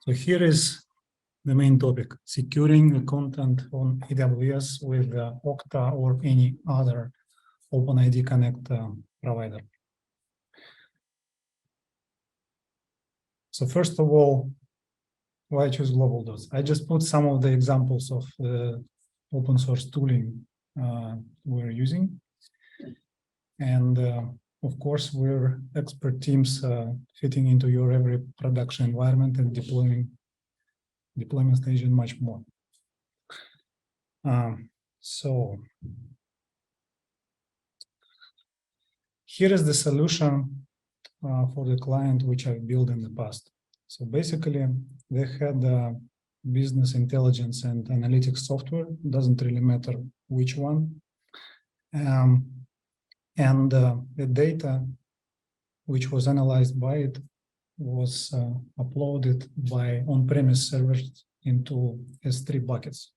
So here is the main topic: securing the content on AWS with Okta or any other OpenID Connect provider. So first of all, why choose GlobalDots? I just put some of the examples of the open source tooling we're using. And of course, we're expert teams fitting into your every production environment and deployment stage and much more. So here is the solution for the client which I've built in the past. So basically, they had business intelligence and analytics software, doesn't really matter which one. And the data which was analyzed by it was uploaded by on-premise servers into S3 buckets.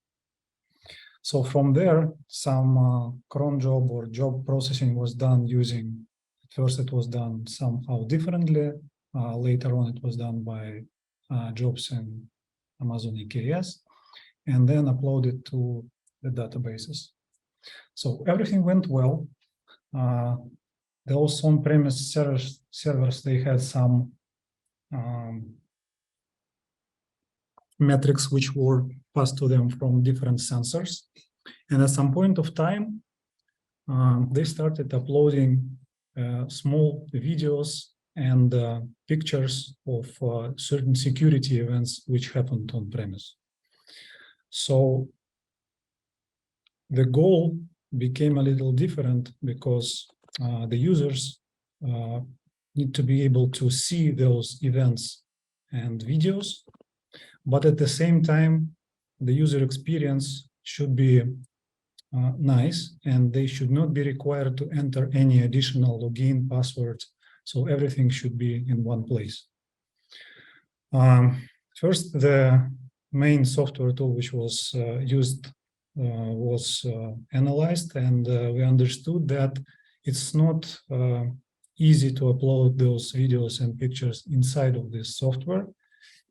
So from there, some cron job or job processing was done using, at first it was done somehow differently. Later on, it was done by jobs in Amazon EKS, and then uploaded to the databases. So everything went well. Those on-premise servers, they had some metrics which were passed to them from different sensors. And at some point of time, they started uploading small videos and pictures of certain security events which happened on premise. So the goal became a little different because the users need to be able to see those events and videos, but at the same time, the user experience should be nice, and they should not be required to enter any additional login passwords. So everything should be in one place. First, the main software tool which was used was analyzed, and we understood that it's not easy to upload those videos and pictures inside of this software.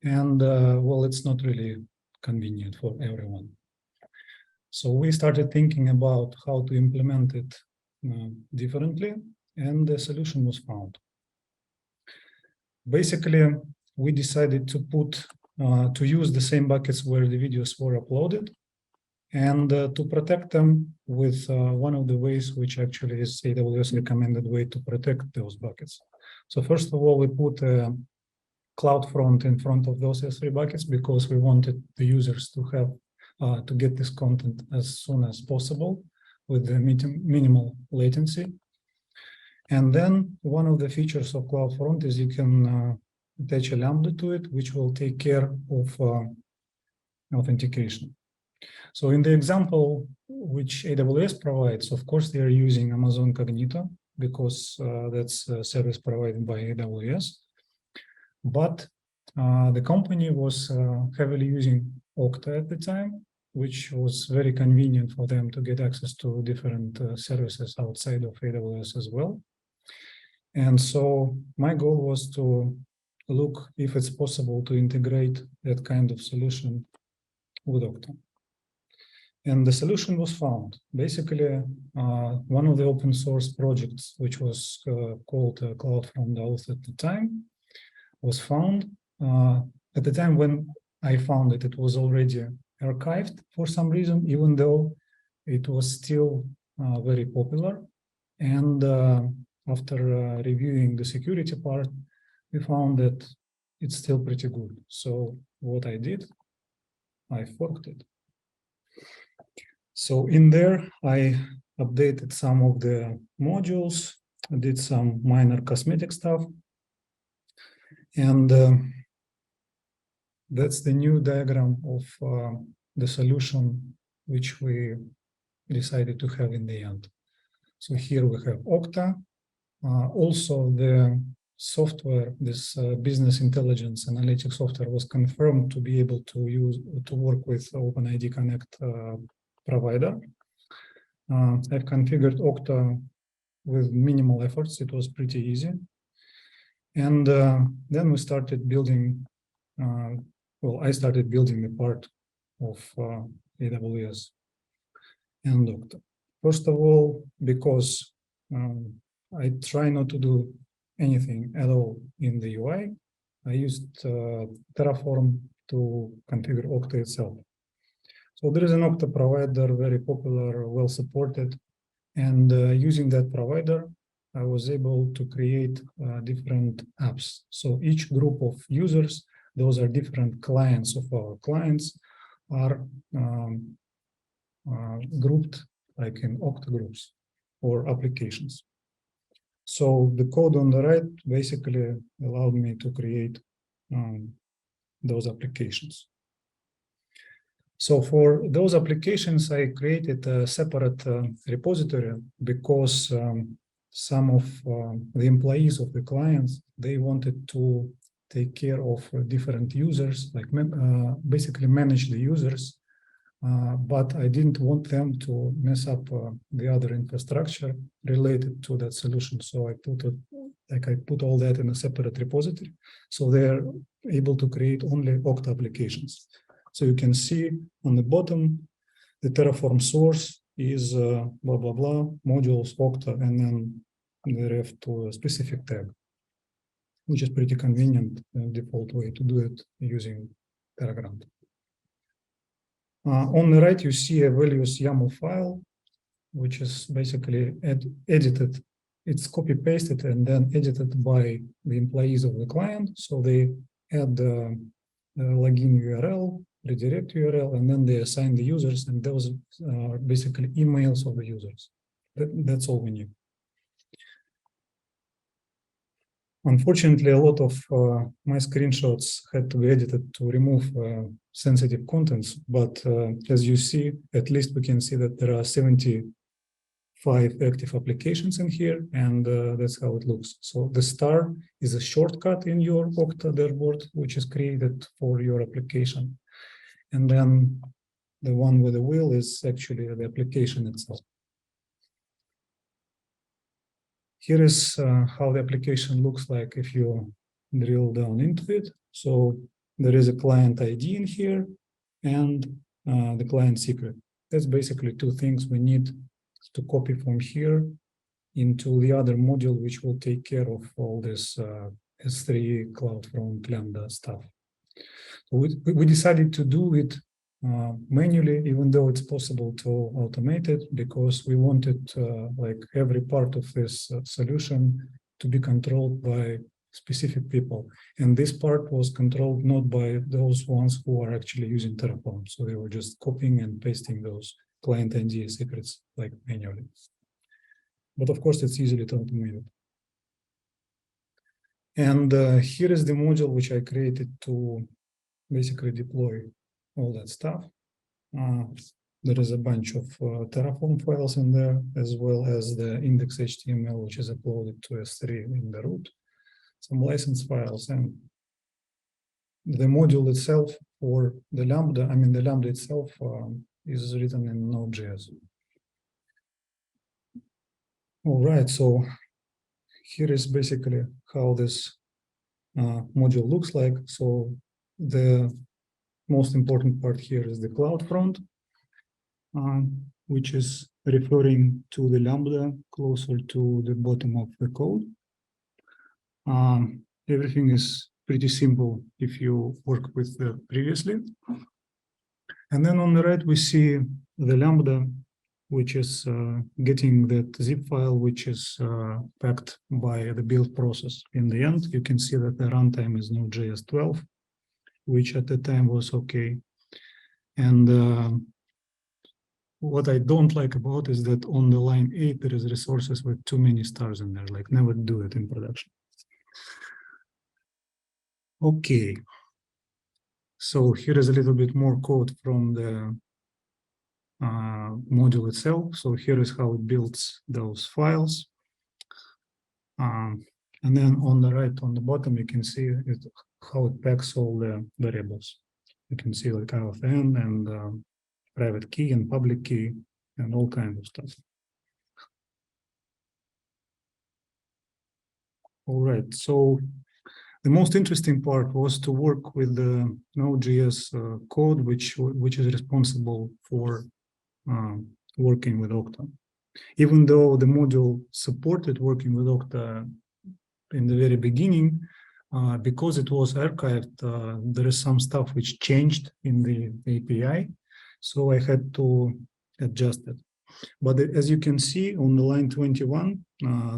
And well, it's not really convenient for everyone. So we started thinking about how to implement it differently, and the solution was found. Basically, we decided to use the same buckets where the videos were uploaded, and to protect them with one of the ways which actually is AWS recommended way to protect those buckets. So first of all, we put a Cloudfront in front of those S3 buckets because we wanted the users to have to get this content as soon as possible with the minimal latency. And then one of the features of Cloudfront is you can attach a Lambda to it, which will take care of authentication. So in the example which AWS provides, of course, they are using Amazon Cognito because that's a service provided by AWS. But the company was heavily using Okta at the time, which was very convenient for them to get access to different services outside of AWS as well. And so my goal was to look if it's possible to integrate that kind of solution with Okta. And the solution was found. Basically, one of the open source projects, which was called Cloudfront at the time, was found. At the time when I found it, it was already archived for some reason, even though it was still very popular. And after reviewing the security part, we found that it's still pretty good. So what I did, I forked it. So in there, I updated some of the modules, I did some minor cosmetic stuff. And that's the new diagram of the solution which we decided to have in the end. So here we have Okta. Also, the software, this business intelligence analytics software, was confirmed to be able to work with OpenID Connect provider. I've configured Okta with minimal efforts. It was pretty easy. And then we started building well, I started building the part of AWS and Okta. First of all, because I try not to do anything at all in the UI. I used Terraform to configure Okta itself. So there is an Okta provider, very popular, well supported, and using that provider, I was able to create different apps. So each group of users, those are different clients of our clients, are grouped like in Okta groups or applications. So the code on the right basically allowed me to create those applications. So for those applications, I created a separate repository because some of the employees of the clients, they wanted to take care of different users, like basically manage the users. But I didn't want them to mess up the other infrastructure related to that solution. So I put all that in a separate repository, so they're able to create only Okta applications. So you can see on the bottom, the Terraform source is blah blah blah modules Okta, and then the ref to a specific tag, which is pretty convenient default way to do it using Terraform. On the right, you see a values YAML file, which is basically edited. It's copy-pasted and then edited by the employees of the client. So they add the login URL, redirect URL, and then they assign the users, and those are basically emails of the users. That's all we need. Unfortunately, a lot of my screenshots had to be edited to remove sensitive contents, but as you see, at least we can see that there are 75 active applications in here, and that's how it looks. So the star is a shortcut in your Okta dashboard, which is created for your application. And then the one with the wheel is actually the application itself. Here is how the application looks like if you drill down into it. So there is a client ID in here and the client secret. That's basically two things we need to copy from here into the other module, which will take care of all this S3, Cloudfront, Lambda stuff. So we decided to do it manually, even though it's possible to automate it, because we wanted like every part of this solution to be controlled by specific people. And this part was controlled not by those ones who are actually using Terraform. So they were just copying and pasting those client ID secrets like manually. But of course, it's easily automated. And here is the module which I created to basically deploy all that stuff. There is a bunch of Terraform files in there, as well as the index.html, which is uploaded to S3 in the root, some license files, and the module itself for the Lambda, the Lambda itself is written in Node.js. All right, so here is basically how this module looks like. So the most important part here is the CloudFront, which is referring to the Lambda closer to the bottom of the code. Everything is pretty simple if you work with previously. And then on the right, we see the Lambda, which is getting that zip file, which is packed by the build process. In the end, you can see that the runtime is Node.js 12, which at the time was okay. And what I don't like about is that on the line 8, there is resources with too many stars in there, like never do it in production. Okay. So here is a little bit more code from the module itself. So here is how it builds those files. And then on the right, on the bottom, you can see how it packs all the variables. You can see like authn and private key and public key and all kinds of stuff. All right, so The most interesting part was to work with the Node.js code, which is responsible for working with Okta. Even though the module supported working with Okta in the very beginning, because it was archived, there is some stuff which changed in the API, so I had to adjust it. But as you can see on the line 21,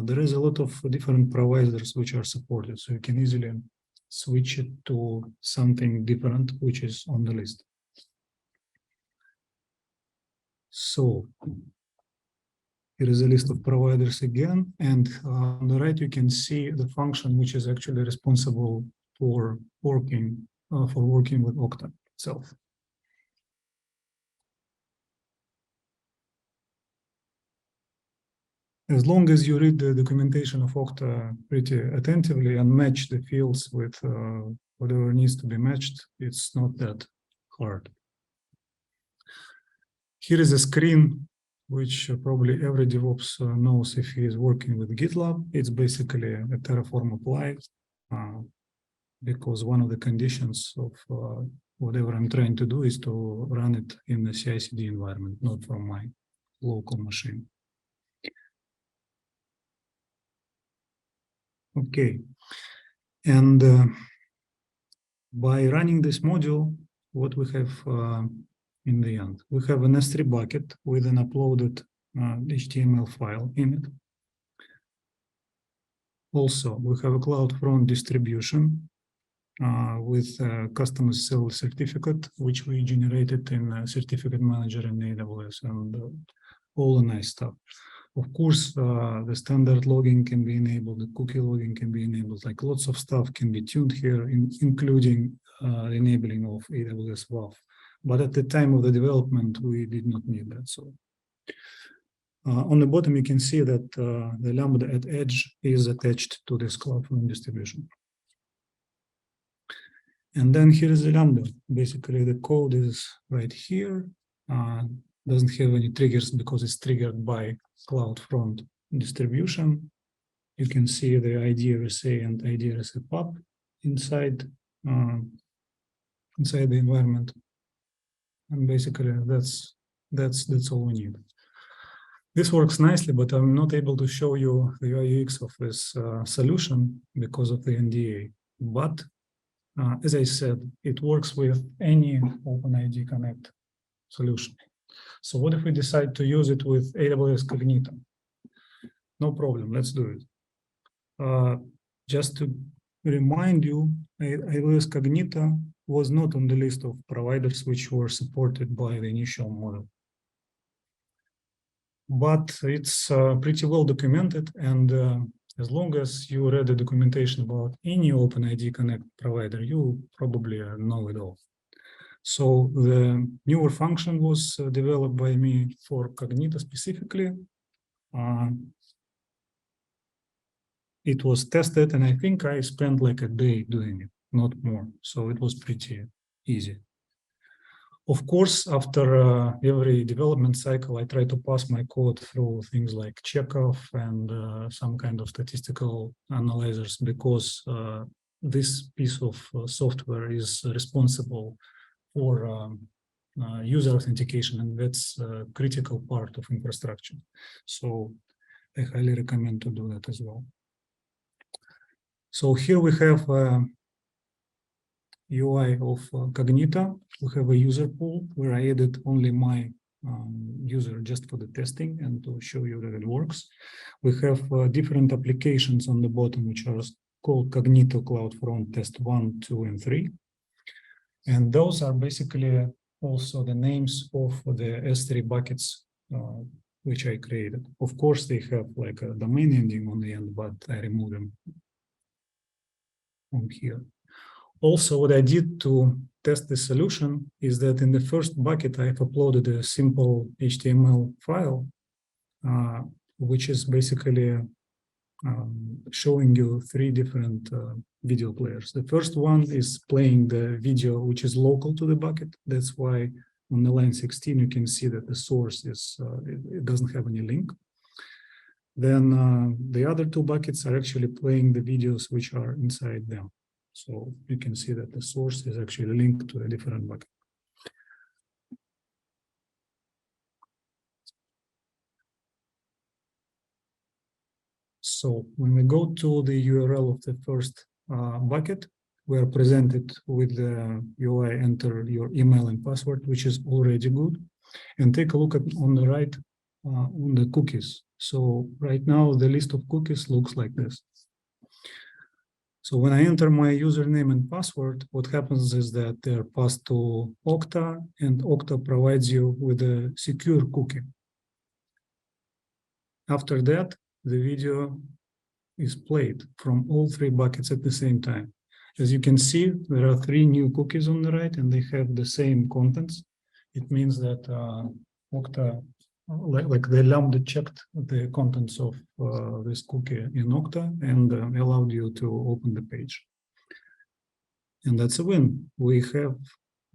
there is a lot of different providers which are supported, so you can easily switch it to something different which is on the list. So here is a list of providers again, and on the right you can see the function which is actually responsible for working with Okta itself. As long as you read the documentation of Okta pretty attentively and match the fields with whatever needs to be matched, it's not that hard. Here is a screen which probably every DevOps knows if he is working with GitLab. It's basically a Terraform apply, because one of the conditions of whatever I'm trying to do is to run it in the CI/CD environment, not from my local machine. Okay, and by running this module, what we have in the end, we have an S3 bucket with an uploaded HTML file in it. Also, we have a Cloudfront distribution with a custom SSL certificate, which we generated in a certificate manager in AWS, and all the nice stuff. Of course, the standard logging can be enabled, the cookie logging can be enabled, like lots of stuff can be tuned here, including enabling of AWS WAF. But at the time of the development, we did not need that. So on the bottom, you can see that the Lambda at edge is attached to this Cloudfront distribution. And then here is the Lambda. Basically, the code is right here. Doesn't have any triggers because it's triggered by Cloudfront distribution. You can see the IDRSA and IDRSA pub inside the environment, and basically that's all we need. This works nicely, but I'm not able to show you the UI UX of this solution because of the NDA. But as I said, it works with any OpenID Connect solution. So what if we decide to use it with AWS Cognito? No problem, let's do it. Just to remind you, AWS Cognito was not on the list of providers which were supported by the initial model. But it's pretty well documented, and as long as you read the documentation about any OpenID Connect provider, you probably know it all. So the newer function was developed by me for Cognito specifically. It was tested, and I think I spent like a day doing it, not more. So it was pretty easy. Of course, after every development cycle, I try to pass my code through things like checkoff and some kind of statistical analyzers, because this piece of software is responsible for user authentication, and that's a critical part of infrastructure. So I highly recommend to do that as well. So here we have UI of Cognito. We have a user pool where I added only my user just for the testing and to show you that it works. We have different applications on the bottom, which are called Cognito Cloudfront Test 1, 2, and 3. And those are basically also the names of the S3 buckets which I created. Of course, they have like a domain ending on the end, but I removed them from here. Also, what I did to test the solution is that in the first bucket, I've uploaded a simple HTML file, which is basically showing you three different video players. The first one is playing the video which is local to the bucket. That's why on the line 16, you can see that the source is, it doesn't have any link. Then the other two buckets are actually playing the videos which are inside them. So you can see that the source is actually linked to a different bucket. So when we go to the URL of the first bucket, we are presented with the UI, enter your email and password, which is already good. And take a look at on the right on the cookies. So right now, the list of cookies looks like this. So when I enter my username and password, what happens is that they're passed to Okta, and Okta provides you with a secure cookie. After that, the video is played from all three buckets at the same time. As you can see, there are 3 new cookies on the right, and they have the same contents. It means that Okta, like the Lambda checked the contents of this cookie in Okta and allowed you to open the page. And that's a win. We have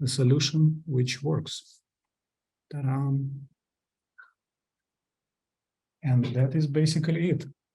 a solution which works. Ta-da! And that is basically it.